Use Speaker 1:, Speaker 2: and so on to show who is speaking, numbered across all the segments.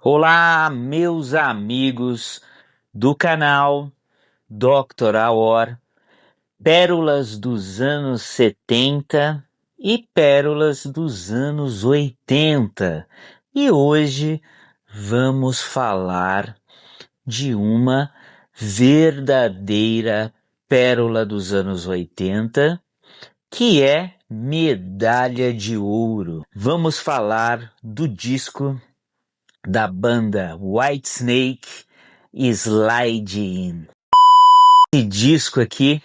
Speaker 1: Olá, meus amigos do canal Dr. Aor, pérolas dos anos 70 e pérolas dos anos 80. E hoje vamos falar de uma verdadeira pérola dos anos 80, que é Medalha de Ouro. Vamos falar do disco da banda Whitesnake, Slide In. Esse disco aqui,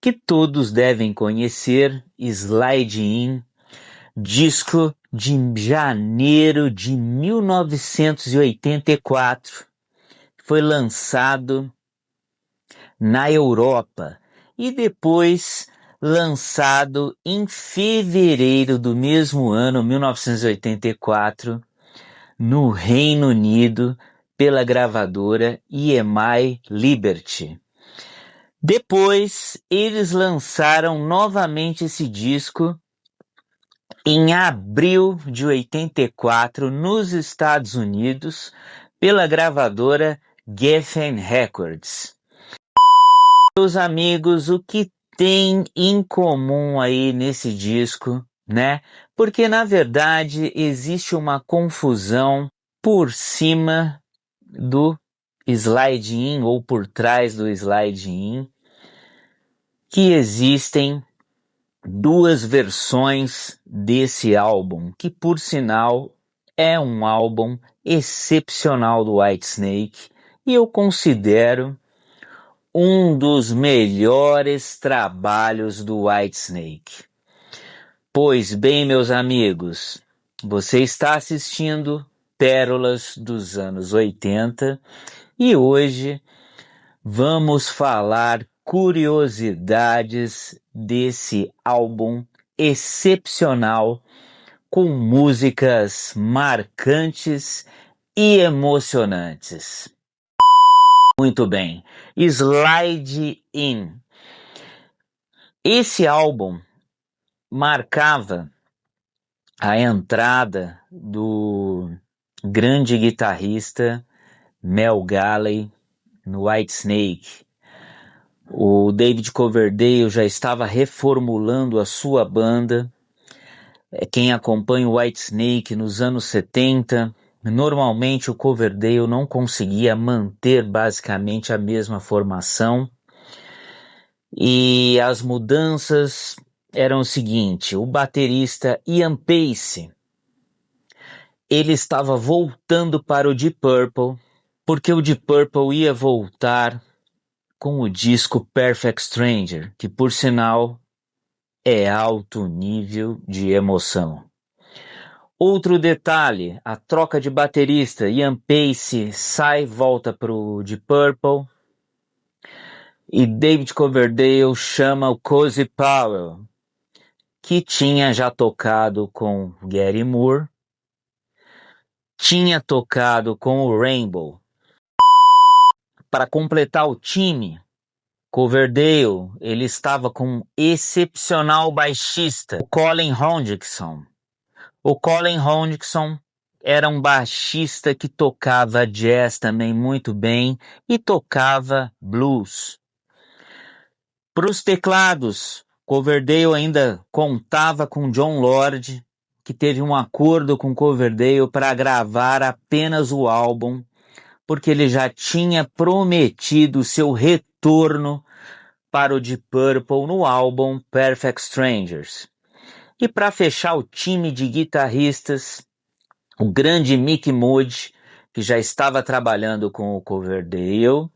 Speaker 1: que todos devem conhecer, Slide In, disco de janeiro de 1984, foi lançado na Europa e depois lançado em fevereiro do mesmo ano, 1984, no Reino Unido, pela gravadora EMI Liberty. Depois, eles lançaram novamente esse disco em abril de 84 nos Estados Unidos, pela gravadora Geffen Records. Meus amigos, o que tem em comum aí nesse disco, né? Porque na verdade existe uma confusão por cima do Slide In ou por trás do Slide In, que existem duas versões desse álbum, que por sinal é um álbum excepcional do Whitesnake e eu considero um dos melhores trabalhos do Whitesnake. Pois bem, meus amigos, você está assistindo Pérolas dos anos 80 e hoje vamos falar curiosidades desse álbum excepcional com músicas marcantes e emocionantes. Muito bem, Slide In. Esse álbum marcava a entrada do grande guitarrista Mel Galley no Whitesnake. O David Coverdale já estava reformulando a sua banda. Quem acompanha o Whitesnake nos anos 70, normalmente o Coverdale não conseguia manter basicamente a mesma formação. E as mudanças eram o seguinte: o baterista Ian Paice, ele estava voltando para o Deep Purple, porque o Deep Purple ia voltar com o disco Perfect Stranger, que por sinal é alto nível de emoção. Outro detalhe, a troca de baterista, Ian Paice sai, volta para o Deep Purple, e David Coverdale chama o Cozy Powell, que tinha já tocado com Gary Moore, tinha tocado com o Rainbow. Para completar o time, Coverdale, ele estava com um excepcional baixista, o Colin Hendrickson. O Colin Hendrickson era um baixista que tocava jazz também muito bem e tocava blues. Para os teclados, Coverdale ainda contava com John Lord, que teve um acordo com Coverdale para gravar apenas o álbum, porque ele já tinha prometido seu retorno para o Deep Purple no álbum Perfect Strangers. E para fechar o time de guitarristas, o grande Mick Moody, que já estava trabalhando com o Coverdale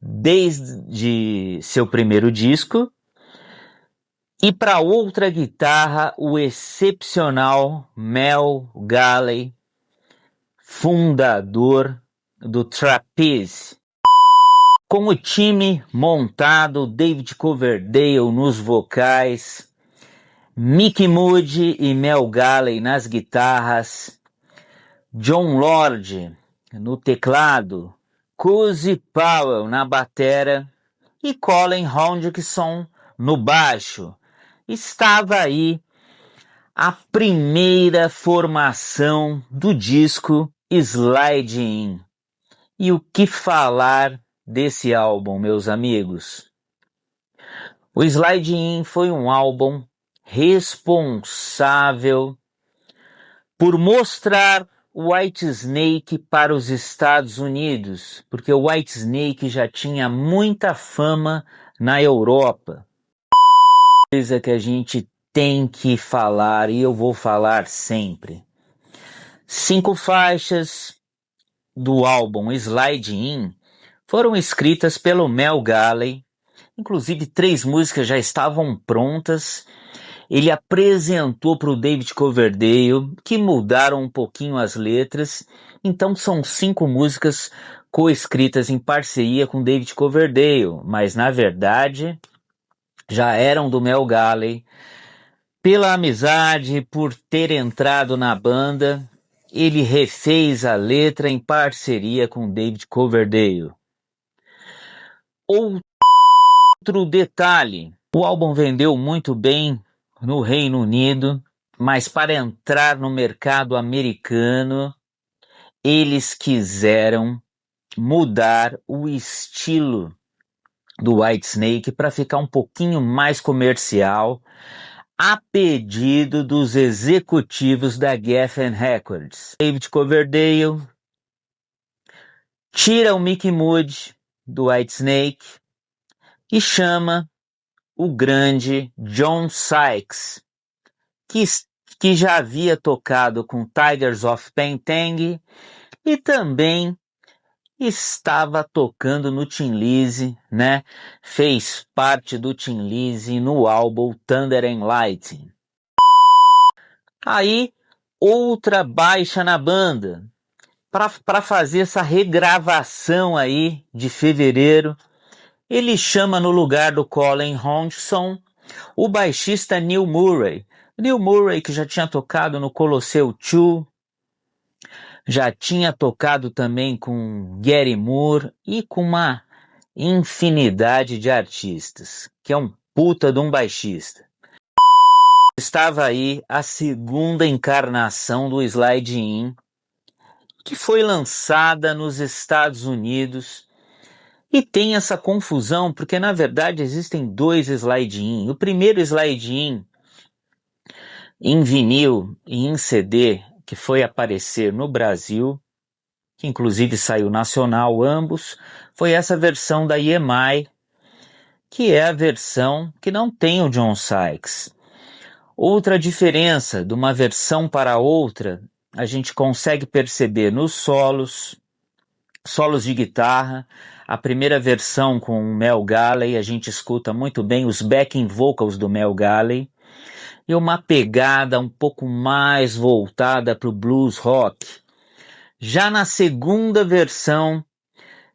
Speaker 1: desde seu primeiro disco, e para outra guitarra, o excepcional Mel Galley, fundador do Trapeze. Com o time montado, David Coverdale nos vocais, Mick Moody e Mel Galley nas guitarras, John Lord no teclado, Cozy Powell na batera e Colin Hendrickson no baixo. Estava aí a primeira formação do disco Slide In. E o que falar desse álbum, meus amigos? O Slide In foi um álbum responsável por mostrar o Whitesnake para os Estados Unidos, porque o Whitesnake já tinha muita fama na Europa. Coisa que a gente tem que falar e eu vou falar sempre. 5 faixas do álbum Slide In foram escritas pelo Mel Galley. Inclusive 3 músicas já estavam prontas. Ele apresentou para o David Coverdale, que mudaram um pouquinho as letras. Então são 5 músicas coescritas em parceria com David Coverdale, mas na verdade já eram do Mel Galley. Pela amizade, por ter entrado na banda, ele refez a letra em parceria com David Coverdale. Outro detalhe, o álbum vendeu muito bem no Reino Unido, mas para entrar no mercado americano, eles quiseram mudar o estilo do Whitesnake para ficar um pouquinho mais comercial, a pedido dos executivos da Geffen Records. David Coverdale tira o Mickey Moody do Whitesnake e chama o grande John Sykes, que já havia tocado com Tigers of Pantang e também estava tocando no Tin Lizzy, né? Fez parte do Tin Lizzy no álbum Thunder and Lightning. Aí, outra baixa na banda, para fazer essa regravação aí de fevereiro, ele chama no lugar do Colin Hodgson o baixista Neil Murray. Neil Murray, que já tinha tocado no Colosseu 2, já tinha tocado também com Gary Moore e com uma infinidade de artistas, que é um puta de um baixista. Estava aí a segunda encarnação do Slide In, que foi lançada nos Estados Unidos, e tem essa confusão, porque na verdade existem 2 Slide In. O primeiro Slide In em vinil e em CD, que foi aparecer no Brasil, que inclusive saiu nacional ambos, foi essa versão da EMI, que é a versão que não tem o John Sykes. Outra diferença de uma versão para outra, a gente consegue perceber nos solos de guitarra. A primeira versão com o Mel Galley, a gente escuta muito bem os backing vocals do Mel Galley, e uma pegada um pouco mais voltada para o blues rock. Já na segunda versão,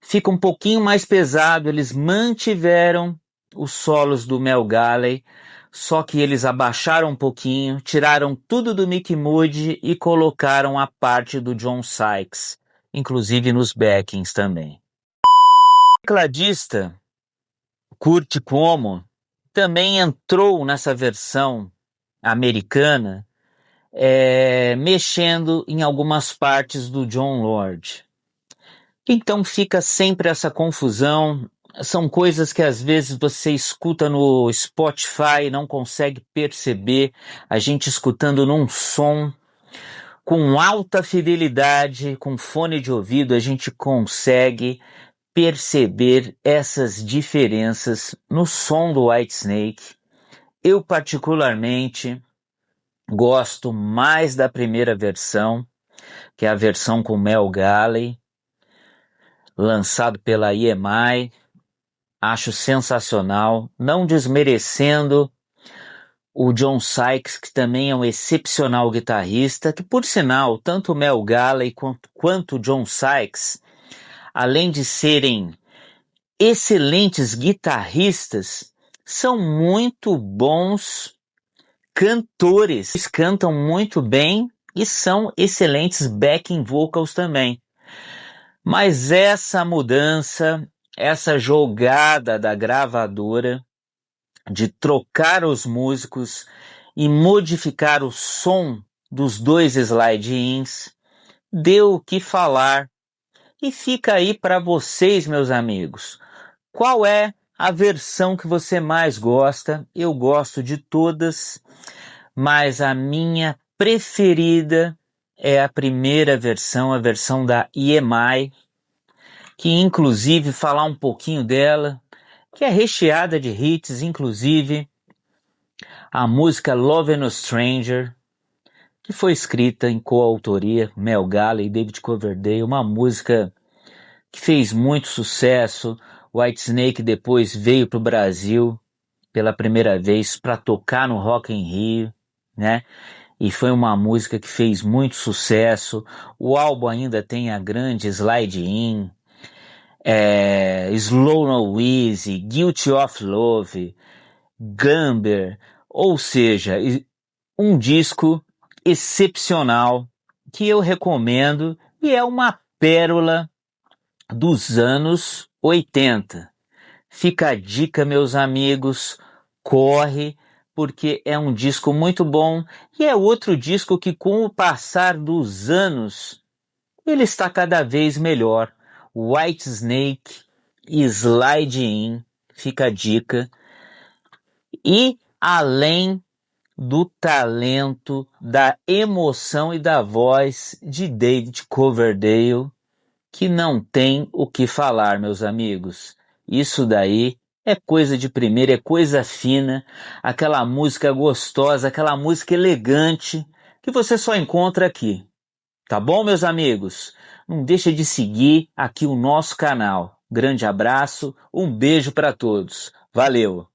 Speaker 1: fica um pouquinho mais pesado, eles mantiveram os solos do Mel Galley, só que eles abaixaram um pouquinho, tiraram tudo do Mickey Moody e colocaram a parte do John Sykes, inclusive nos backings também. O tecladista Kurt Como também entrou nessa versão americana, mexendo em algumas partes do Jon Lord. Então fica sempre essa confusão, são coisas que às vezes você escuta no Spotify e não consegue perceber, a gente escutando num som com alta fidelidade, com fone de ouvido, a gente consegue perceber essas diferenças no som do Whitesnake. Eu particularmente gosto mais da primeira versão, que é a versão com Mel Galley, lançado pela EMI. Acho sensacional, não desmerecendo o John Sykes, que também é um excepcional guitarrista, que por sinal, tanto o Mel Galley quanto o John Sykes, além de serem excelentes guitarristas, são muito bons cantores. Eles cantam muito bem e são excelentes backing vocals também. Mas essa mudança, essa jogada da gravadora de trocar os músicos e modificar o som dos 2 slide-ins deu o que falar. E fica aí para vocês, meus amigos. Qual é a versão que você mais gosta? Eu gosto de todas, mas a minha preferida é a primeira versão, a versão da EMI, que inclusive falar um pouquinho dela, que é recheada de hits, inclusive a música Love and a Stranger, que foi escrita em coautoria Mel Gallagher e David Coverdale, uma música que fez muito sucesso. Whitesnake depois veio para o Brasil pela primeira vez para tocar no Rock in Rio, né? E foi uma música que fez muito sucesso. O álbum ainda tem a grande Slide In, Slow No Easy, Guilty of Love, Gambler, ou seja, um disco excepcional que eu recomendo e é uma pérola dos anos 80. Fica a dica, meus amigos, corre, porque é um disco muito bom e é outro disco que, com o passar dos anos, ele está cada vez melhor. Whitesnake, Slide In, fica a dica. E além do talento, da emoção e da voz de David Coverdale, que não tem o que falar, meus amigos. Isso daí é coisa de primeira, é coisa fina, aquela música gostosa, aquela música elegante que você só encontra aqui. Tá bom, meus amigos? Não deixa de seguir aqui o nosso canal. Grande abraço, um beijo para todos. Valeu!